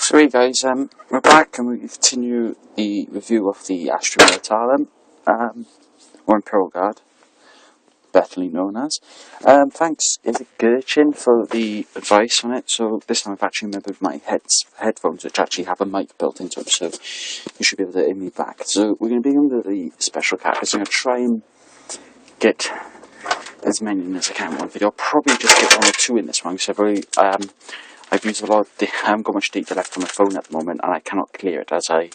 So hey guys, we're back and we continue the review of the Astra militarum, or Imperial Guard, betterly known as. Thanks, is it Gurchin, for the advice on it. So this time I've actually remembered my headphones, which actually have a mic built into them, so you should be able to hear me back. So we're going to begin with the special characters. I'm going to try and get as many in as I can in one video. I'll probably just get 1 or 2 in this one, because I've used a lot of I haven't got much data left on my phone at the moment, and I cannot clear it as I'm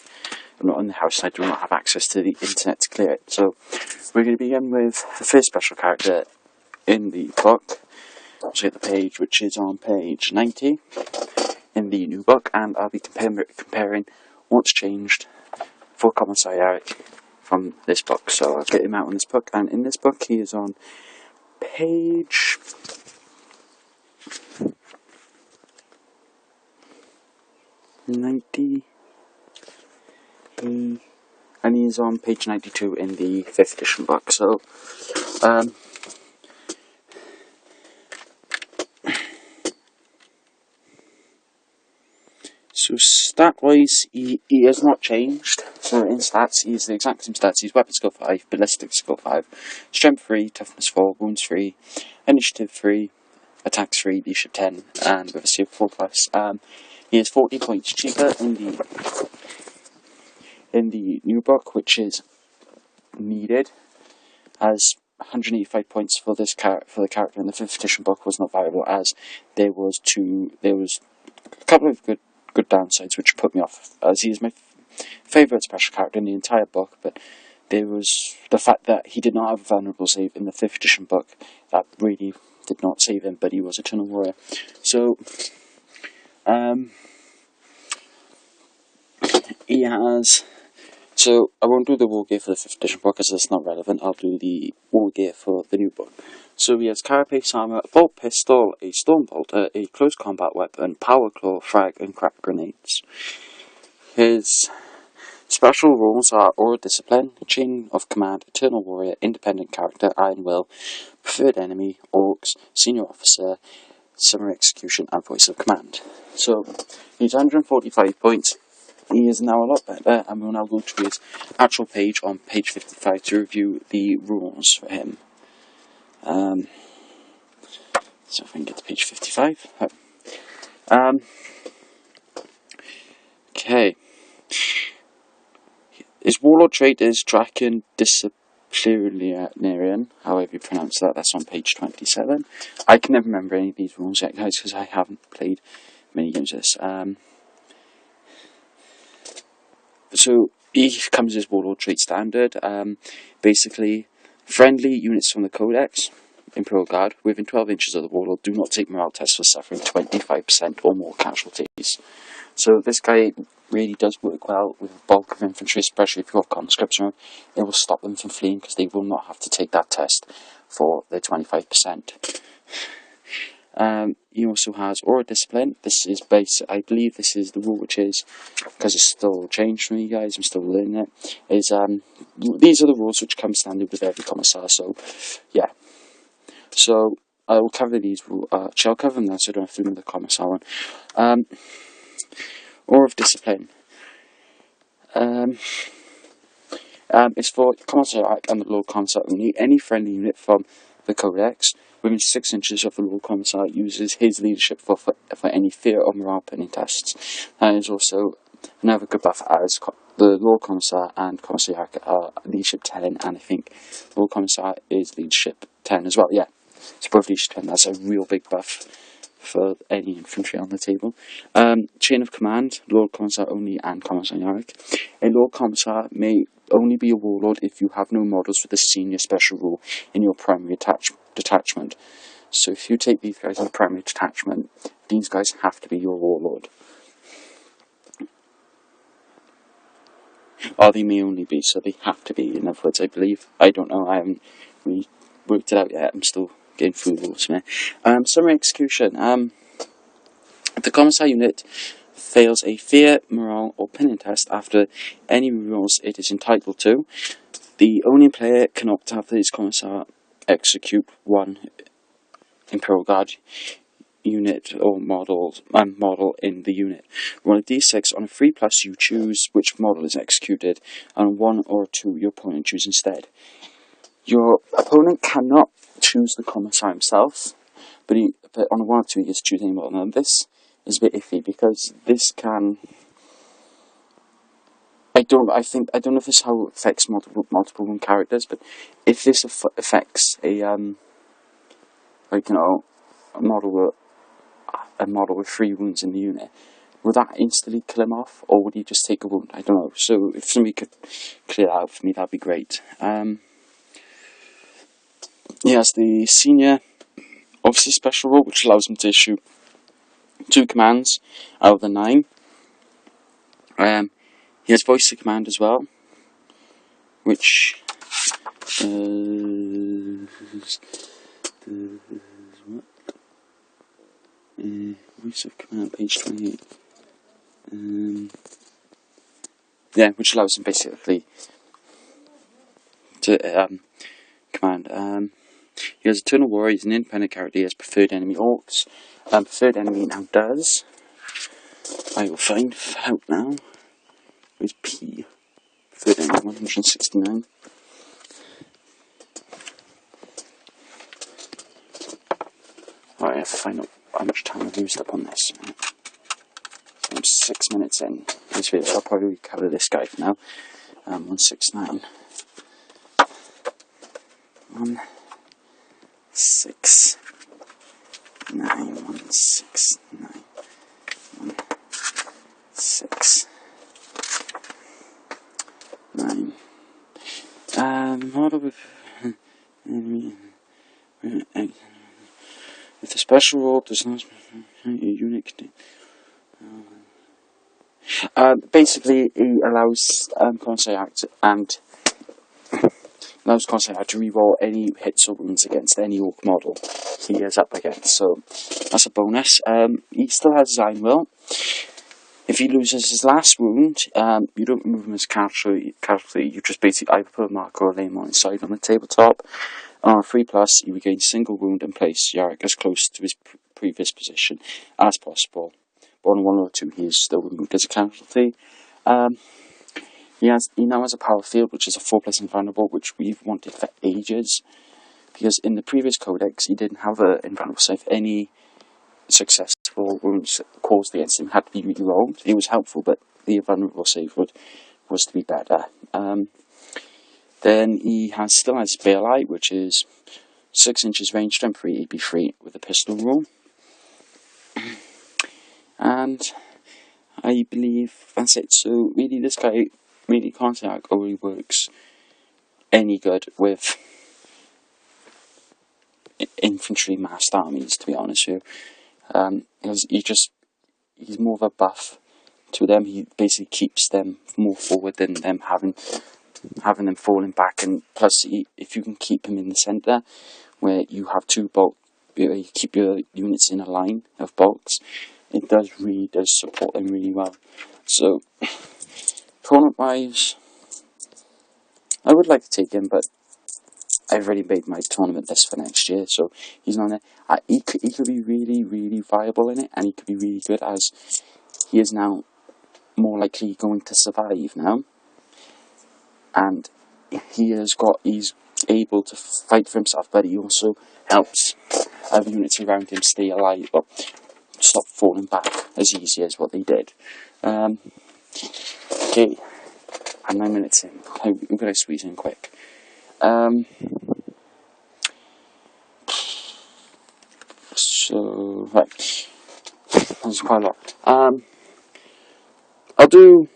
not in the house and I do not have access to the internet to clear it. So we're going to begin with the first special character in the book. So the page, which is on page 90 in the new book, and I'll be comparing what's changed for Commissar Yarrick from this book. So I'll get him out in this book, and in this book he is on page 90, and he's on page 92 in the 5th edition book. So, stat-wise, he has not changed. So in stats, he's the exact same stats. He's weapon skill 5, ballistic skill 5, strength 3, toughness 4, wounds 3, initiative 3, attacks 3, leadership 10, and with a save 4+. He is 40 points cheaper in the new book, which is needed, as 185 points for the character in the 5th edition book was not viable, as there was a couple of good downsides which put me off, as he is my favourite special character in the entire book, but there was the fact that he did not have a vulnerable save in the 5th edition book that really did not save him, but he was Eternal Warrior. So he has. So I won't do the war gear for the 5th edition book, as it's not relevant. I'll do the war gear for the new book. So he has carapace armour, a bolt pistol, a storm bolter, a close combat weapon, power claw, frag, and crack grenades. His special rules are Aura Discipline, Chain of Command, Eternal Warrior, Independent Character, Iron Will, Preferred Enemy, Orcs, Senior Officer, Summary Execution, and Voice of Command. So he's 145 points. He is now a lot better, and we'll now go to his actual page on page 55 to review the rules for him. So if I can get to page 55. Okay. His warlord trait is Draken Disciplinarian, however you pronounce that. That's on page 27. I can never remember any of these rules yet, guys, because I haven't played many games of this. So he comes as warlord trait standard. Basically, friendly units from the codex, Imperial Guard, within 12 inches of the warlord do not take morale tests for suffering 25% or more casualties. So this guy really does work well with a bulk of infantry, especially if you've got conscripts around. It will stop them from fleeing because they will not have to take that test for their 25%. He also has Aura Discipline. This is I believe this is the rule, which is, because it's still changed for me, guys, I'm still learning it, is, these are the rules which come standard with every commissar, so, yeah. So, I will cover these rules, I'll cover them now, so I don't have to remember the commissar one. Aura of Discipline. It's for Commissar and the Lord Commissar only. Any friendly unit from the Codex within 6 inches of the Lord Commissar uses his leadership for any fear or morale pinning tests. That is also another good buff, as the Lord Commissar and Commissar are leadership 10, and I think Lord Commissar is leadership 10 as well. Yeah, it's both leadership 10. That's a real big buff for any infantry on the table. Chain of Command, Lord Commissar only, and Commissar Yarrick. A Lord Commissar may only be a warlord if you have no models for the senior special rule in your primary detachment. So if you take these guys in primary detachment, these guys have to be your warlord. Or they may only be, so they have to be, in other words, I believe. I don't know, I haven't really worked it out yet, I'm still getting through the rules. Summary Execution. If the Commissar unit fails a fear, morale, or pinning test after any rules it is entitled to, the only player can opt to have his Commissar execute one Imperial Guard unit or model in the unit. Roll a d6. On a 3+, you choose which model is executed, and on 1 or 2, your opponent chooses instead. Your opponent cannot choose the commissar himself, but on a 1 or 2, he gets to choose any model. Now, this is a bit iffy because this can. I don't know if this is how it affects multiple wound characters, but if this affects a a model with 3 wounds in the unit, would that instantly kill him off, or would he just take a wound? I don't know. So if somebody could clear that out for me, that'd be great. He has the senior officer special role, which allows him to issue 2 commands out of the 9. He has voice to command as well, which voice of command, page 28. Yeah, which allows him basically to command. He has Eternal Warrior. He's an independent character. He has preferred enemy orcs. Preferred enemy now does. I will find out now. Where's P? Preferred enemy 169. Alright, I have to find out how much time I've used up on this. I'm 6 minutes in this video, so I'll probably cover this guy for now. 169. 169. 169. 169. Model with if the special role does not unit. Basically, he allows commissar to reroll any hits or wounds against any orc model he is up against. So that's a bonus. He still has his Iron Will. If he loses his last wound, you don't remove him as casualty. You just basically either put a marker or lay him on his side on the tabletop. On a 3+, he regains a single wound and place Yarrick as close to his previous position as possible. But on a 1 or 2, he is still removed as a casualty. He now has a power field, which is a 4+ invulnerable, which we've wanted for ages. Because in the previous codex, he didn't have an invulnerable, so if any successful wounds caused against him had to be re-rolled. It was helpful, but the invulnerable save was to be better. Then he still has Baelite, which is 6 inches range, strength 3, AP 3 with a pistol rule. And I believe that's it. So really, this guy really can't say like only works any good with infantry massed armies, to be honest with you. Because he's more of a buff to them. He basically keeps them more forward than them having them falling back, and plus if you can keep him in the centre where you have 2 bulk, you keep your units in a line of bulks, it really does support them really well. So tournament wise, I would like to take him, but I've already made my tournament list for next year, so he's not there. He could be really, really viable in it, and he could be really good, as he is now more likely going to survive now. And he's able to fight for himself, but he also helps other units around him stay alive, or stop falling back as easy as what they did. Okay, I'm 9 minutes in. I'm going to squeeze in quick. So, right, that's quite a lot. I'll do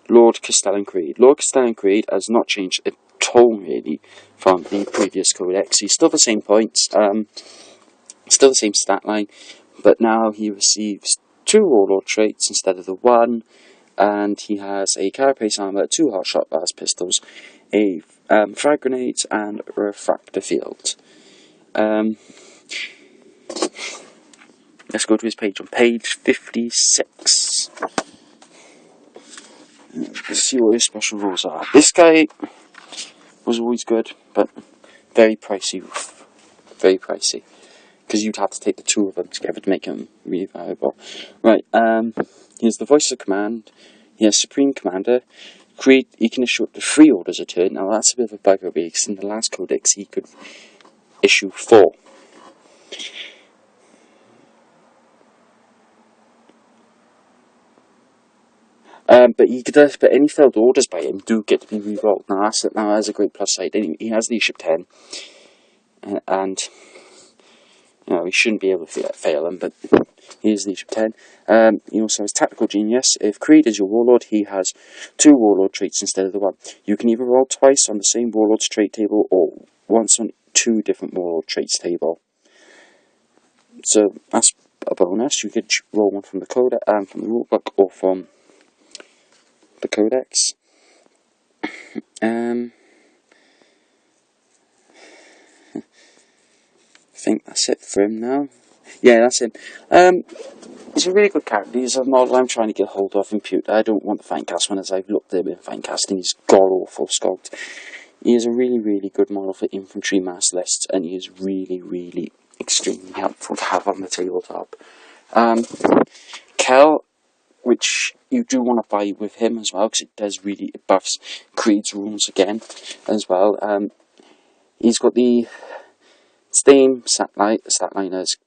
Lord Castellan Creed. Lord Castellan Creed has not changed at all, really, from the previous codex. He's still the same points, still the same stat line, but now he receives 2 Warlord traits instead of the 1, and he has a carapace armor, 2 hotshot blast pistols, a frag grenades, and a refractor field. Let's go to his page. On page 56. Let's see what his special rules are. This guy was always good, but very pricey. very pricey, because you'd have to take the two of them together to make them really valuable. Right, here's the voice of command. He has Supreme Commander. He can issue up to 3 orders a turn. Now that's a bit of a bugger, because in the last codex he could issue 4. But any failed orders by him do get to be re-rolled. Now that's a great plus side. He has leadership 10, and you know he shouldn't be able to fail him, but he has leadership 10. He also has tactical genius. If Creed is your warlord, he has 2 warlord traits instead of the 1. You can either roll twice on the same warlord's trait table, or once on 2 different warlord traits table. So that's a bonus. You could roll one from the codec, from the rulebook, or from the codex. I think that's it for him now. Yeah, that's him. He's a really good character. He's a model I'm trying to get hold of in Pewter. I don't want the Finecast one, as I've looked at him in Finecast, and he's god-awful sculpt. He is a really, really good model for infantry mass lists, and he is really, really extremely helpful to have on the tabletop. Kell, which you do want to buy with him as well, because it buffs Creed's rules again as well. He's got the same stat line as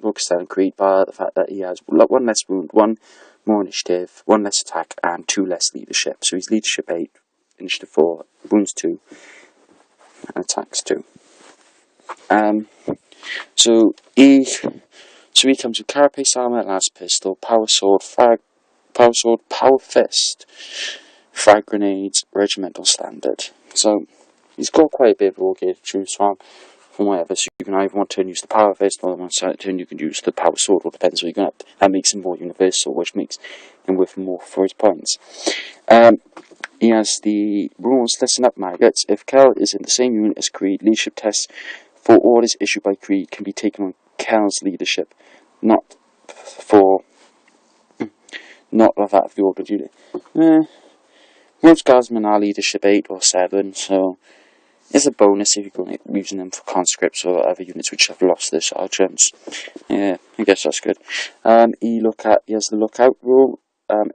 Rockstar and Creed, by the fact that he has 1 less wound, 1 more initiative, 1 less attack, and 2 less leadership. So he's leadership 8, initiative 4, wounds 2, and attacks 2. So he comes with carapace armor, las pistol, power sword, power fist, frag grenades, regimental standard. So he's got quite a bit of war gear to choose from whatever. So you can either want to use the power fist, or one turn you can use the power sword, or depends what you're going to. That makes him more universal, which makes him worth more for his points. He has the rules listen up maggots. If Kell is in the same unit as Creed, leadership tests for orders issued by Creed can be taken on Kell's leadership, not that of the ordered unit. Most guardsmen are leadership 8 or 7, so it's a bonus if you're using them for conscripts or other units which have lost their sergeants. Yeah, I guess that's good. He has the lookout rule.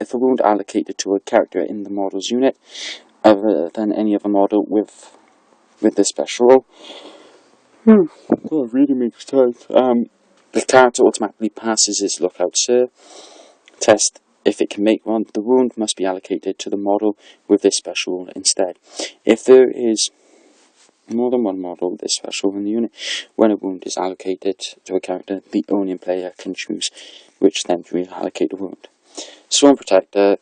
If a wound allocated to a character in the model's unit, other than any other model with this special rule, it really makes sense. The character automatically passes his lookout test. If it can make one, the wound must be allocated to the model with this special rule instead. If there is more than one model with this special in the unit, when a wound is allocated to a character, the owning player can choose which then to reallocate the wound. Sworn Protector,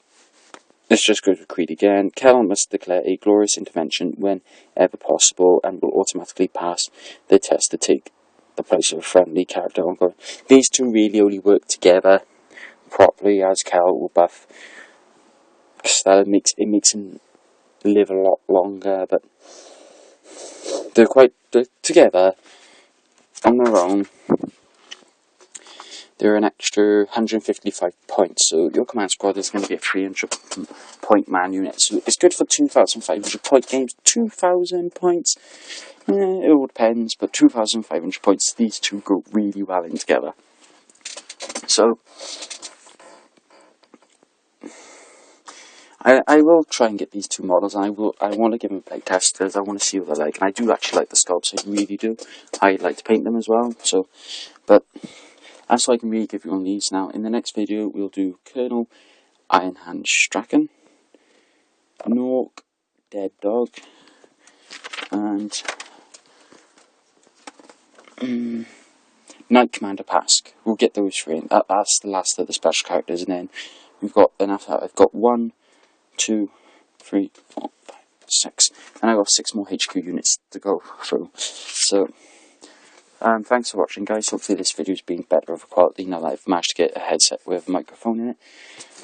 this just goes with Creed again. Kell must declare a glorious intervention whenever possible, and will automatically pass the test to take the place of a friendly character ongoing. These two really only work together properly, as Kell will buff, because that makes him live a lot longer, but they're together on their own. They're an extra 155 points, so your command squad is going to be a 300 point man unit. So it's good for 2,500 point games. 2,000 points, it all depends, but 2,500 points, these two go really well in together. So I will try and get these two models, and I want to give them play testers. I want to see what they're like, and I do actually like the sculpts. I really do. I'd like to paint them as well. So, but that's all I can really give you on these now. In the next video, we'll do Colonel Ironhand Strachan, Nork Dead Dog, and Knight Commander Pask. We'll get those three in. That's the last of the special characters, and then we've got enough. I've got 1, 2, 3, 4, 5, 6, and I've got 6 more HQ units to go through. So, thanks for watching, guys. Hopefully this video's been better of a quality now that I've managed to get a headset with a microphone in it.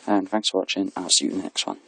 And thanks for watching. I'll see you in the next one.